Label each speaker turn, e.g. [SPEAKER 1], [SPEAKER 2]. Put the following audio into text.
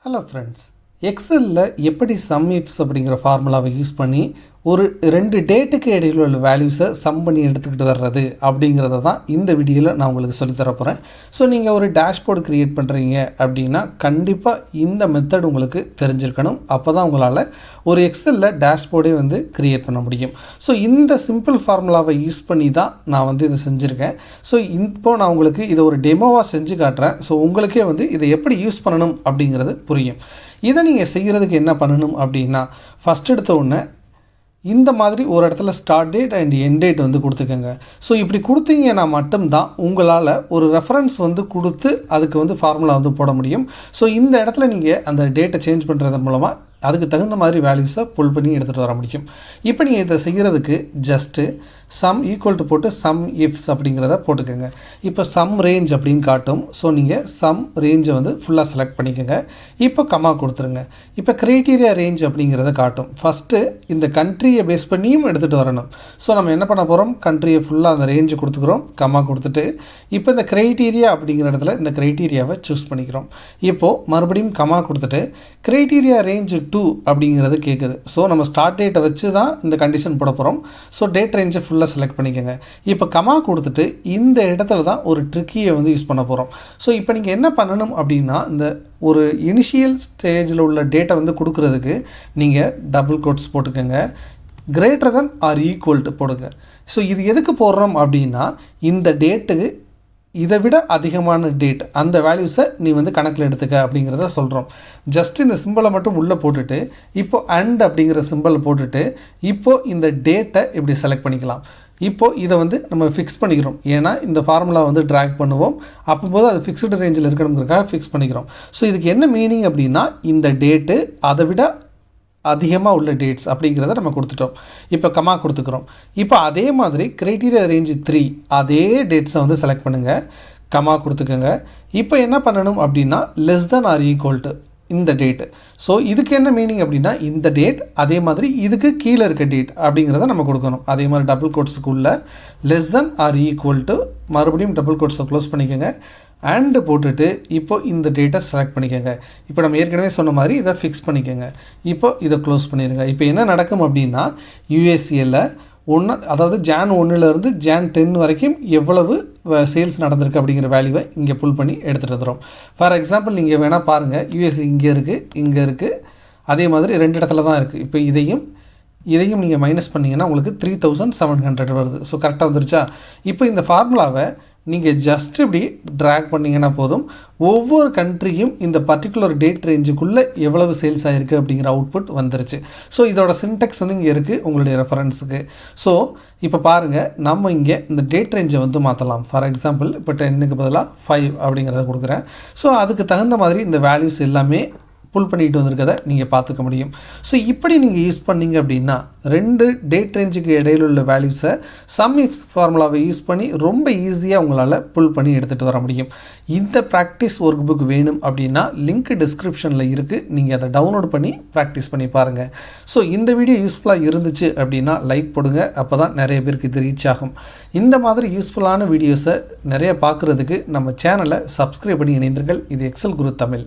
[SPEAKER 1] Hello friends, எக்ஸலில் எப்படி some ifs அப்படிங்கிற ஃபார்முலாவை யூஸ் பண்ணி ஒரு 2 டேட்டுக்கு இடையில் உள்ள வேல்யூஸை சம் பண்ணி எடுத்துக்கிட்டு வர்றது அப்படிங்கிறத தான் இந்த வீடியோவில் நான் உங்களுக்கு சொல்லித்தர போகிறேன். ஸோ நீங்கள் ஒரு டேஷ்போர்டு க்ரியேட் பண்ணுறீங்க அப்படின்னா கண்டிப்பாக இந்த மெத்தட் உங்களுக்கு தெரிஞ்சிருக்கணும். அப்போ தான் உங்களால் ஒரு எக்ஸலில் டேஷ்போர்டே க்ரியேட் பண்ண முடியும். ஸோ இந்த சிம்பிள் ஃபார்முலாவை யூஸ் பண்ணி தான் நான் இதை செஞ்சுருக்கேன். ஸோ இப்போது நான் உங்களுக்கு இதை ஒரு டெமோவாக செஞ்சு காட்டுறேன். ஸோ உங்களுக்கே இதை எப்படி யூஸ் பண்ணணும் அப்படிங்கிறது புரியும். இதை நீங்கள் செய்கிறதுக்கு என்ன பண்ணணும் அப்படின்னா, ஃபஸ்ட் எடுத்த உடனே இந்த மாதிரி ஒரு இடத்துல start date and end date கொடுத்துக்கோங்க. ஸோ இப்படி கொடுத்தீங்கன்னா மட்டும்தான் உங்களால் ஒரு ரெஃபரன்ஸ் கொடுத்து அதுக்கு ஃபார்முலா போட முடியும். ஸோ இந்த இடத்துல நீங்கள் அந்த டேட்டை சேஞ்ச் பண்ணுறது மூலமாக அதுக்கு தகுந்த மாதிரி வேல்யூஸை புல் பண்ணி எடுத்துகிட்டு வர முடியும். இப்போ நீங்கள் இதை செய்கிறதுக்கு ஜஸ்ட்டு சம் ஈக்குவல் டு போட்டு சம் இஃப்ஸ் அப்படிங்கிறத போட்டுக்கோங்க. இப்போ சம் ரேஞ்ச் அப்படின்னு காட்டும். ஸோ நீங்கள் சம் ரேஞ்சை ஃபுல்லாக செலக்ட் பண்ணிக்கோங்க. இப்போ கமா கொடுத்துருங்க. இப்போ க்ரைட்டீரியா ரேஞ்ச் அப்படிங்கிறத காட்டும். ஃபஸ்ட்டு இந்த கண்ட்ரியை பேஸ் பண்ணியும் எடுத்துகிட்டு வரணும். ஸோ நம்ம என்ன பண்ண போகிறோம், கண்ட்ரியை ஃபுல்லாக அந்த ரேஞ்சு கொடுத்துக்கிறோம். கமா கொடுத்துட்டு இப்போ இந்த க்ரைட்டீரியா அப்படிங்கிற இடத்துல இந்த க்ரைட்டீரியாவை சூஸ் பண்ணிக்கிறோம். இப்போது மறுபடியும் கமா கொடுத்துட்டு க்ரைட்டீரியா ரேஞ்சு 2 அப்படிங்கிறது கேட்குது. ஸோ நம்ம ஸ்டார்ட் டேட்டை வச்சு தான் இந்த கண்டிஷன் போட போகிறோம். ஸோ டேட் ரேஞ்சை ஃபுல்லாக செலக்ட் பண்ணிக்கோங்க. இப்போ கமா கொடுத்துட்டு இந்த இடத்துல தான் ஒரு ட்ரிக்கியை யூஸ் பண்ண போகிறோம். ஸோ இப்போ நீங்கள் என்ன பண்ணணும் அப்படின்னா, இந்த ஒரு இனிஷியல் ஸ்டேஜில் உள்ள டேட்டை கொடுக்குறதுக்கு நீங்கள் டபுள் கோட்ஸ் போட்டுக்கோங்க. Greater than or equal to போடுங்க. ஸோ இது எதுக்கு போடுறோம் அப்படின்னா, இந்த டேட்டுக்கு இதை விட அதிகமான டேட் அந்த வேல்யூஸை நீ கணக்கில் எடுத்துக்க அப்படிங்கிறத சொல்கிறோம். ஜஸ்ட் இந்த சிம்பிளை மட்டும் உள்ளே போட்டுட்டு இப்போ அண்ட் அப்படிங்கிற சிம்பிளை போட்டுட்டு இப்போது இந்த டேட்டை இப்படி செலக்ட் பண்ணிக்கலாம். இப்போது இதை நம்ம ஃபிக்ஸ் பண்ணிக்கிறோம். ஏன்னா இந்த ஃபார்முலா ட்ராக் பண்ணுவோம். அப்போது அது ஃபிக்ஸ்டு ரேஞ்சில் இருக்கணுங்கிறதுக்காக ஃபிக்ஸ் பண்ணிக்கிறோம். ஸோ இதுக்கு என்ன மீனிங் அப்படின்னா, இந்த டேட்டு அதை விட அதிகமாக உள்ள டேட்ஸ் அப்படிங்கிறத நம்ம கொடுத்துட்டோம். இப்போ கமா கொடுத்துக்கிறோம். இப்போ அதே மாதிரி க்ரைட்டீரியா ரேஞ்சு 3 அதே டேட்ஸை செலக்ட் பண்ணுங்கள். கமா கொடுத்துக்கோங்க. இப்போ என்ன பண்ணணும் அப்படின்னா, less than or equal to இந்த டேட்டு. ஸோ இதுக்கு என்ன மீனிங் அப்படின்னா, இந்த டேட் அதே மாதிரி இதுக்கு கீழே இருக்க டேட் அப்படிங்கிறத நம்ம கொடுக்கணும். அதே மாதிரி டபுள் கோட்ஸுக்குள்ளே less than or equal to மறுபடியும் டபுள் கோட்ஸை க்ளோஸ் பண்ணிக்கோங்க. அண்டு போட்டுட்டு இப்போ இந்த டேட்டை செலக்ட் பண்ணிக்கோங்க. இப்போ நம்ம ஏற்கனவே சொன்ன மாதிரி இதை ஃபிக்ஸ் பண்ணிக்கோங்க. இப்போ இதை க்ளோஸ் பண்ணிடுங்க. இப்போ என்ன நடக்கும் அப்படின்னா, யூஎஸ்ஏல அதாவது ஜான் 1லேருந்து ஜான் 10 வரைக்கும் எவ்வளவு சேல்ஸ் நடந்திருக்கு அப்படிங்கிற வேல்யூவை இங்கே புல் பண்ணி எடுத்துகிட்டு வந்துடும். ஃபார் எக்ஸாம்பிள் நீங்கள் வேணால் பாருங்கள், யூஎஸ்ஏ இங்கே இருக்குது, அதே மாதிரி 2 இடத்துல தான் இருக்குது. இப்போ இதையும் நீங்கள் மைனஸ் பண்ணிங்கன்னா உங்களுக்கு 3700 வருது. ஸோ கரெக்டாக வந்துருச்சா? இப்போ இந்த ஃபார்முலாவை நீங்கள் ஜஸ்ட் இப்படி ட்ராக் பண்ணிங்கன்னா போதும், ஒவ்வொரு கண்ட்ரியும் இந்த பர்டிகுலர் டேட் ரேஞ்சுக்குள்ளே எவ்வளவு சேல்ஸ் ஆகிருக்கு அப்படிங்கிற அவுட்புட் வந்துருச்சு. ஸோ இதோட சின்டெக்ஸ் இங்கே இருக்குது உங்களுடைய ரெஃபரன்ஸுக்கு. ஸோ இப்போ பாருங்கள், நம்ம இங்கே இந்த டேட் ரேஞ்சை மாற்றலாம். ஃபார் எக்ஸாம்பிள் இப்போ 10க்கு பதிலாக 5 அப்படிங்கிறத கொடுக்குறேன். ஸோ அதுக்கு தகுந்த மாதிரி இந்த வேல்யூஸ் எல்லாமே புல் பண்ணிட்டு வந்திருக்கதை நீங்கள் பார்த்துக்க முடியும். ஸோ இப்படி நீங்கள் யூஸ் பண்ணிங்க அப்படின்னா 2 டேட் ரேஞ்சுக்கு இடையில் உள்ள வேல்யூஸை சம் இஃப்ஸ் ஃபார்முலாவை யூஸ் பண்ணி ரொம்ப ஈஸியாக உங்களால் புல் பண்ணி எடுத்துகிட்டு வர முடியும். இந்த ப்ராக்டிஸ் ஒர்க் புக் வேணும் அப்படின்னா லிங்க் டிஸ்கிரிப்ஷனில் இருக்குது. நீங்கள் அதை டவுன்லோட் பண்ணி ப்ராக்டிஸ் பண்ணி பாருங்கள். ஸோ இந்த வீடியோ யூஸ்ஃபுல்லாக இருந்துச்சு அப்படின்னா லைக் போடுங்க. அப்போ தான் நிறைய பேருக்கு இது ரீச் ஆகும். இந்த மாதிரி யூஸ்ஃபுல்லான வீடியோஸை நிறைய பார்க்குறதுக்கு நம்ம சேனலை சப்ஸ்கிரைப் பண்ணி இணைந்தீர்கள். இது எக்ஸல் குரு தமிழ்.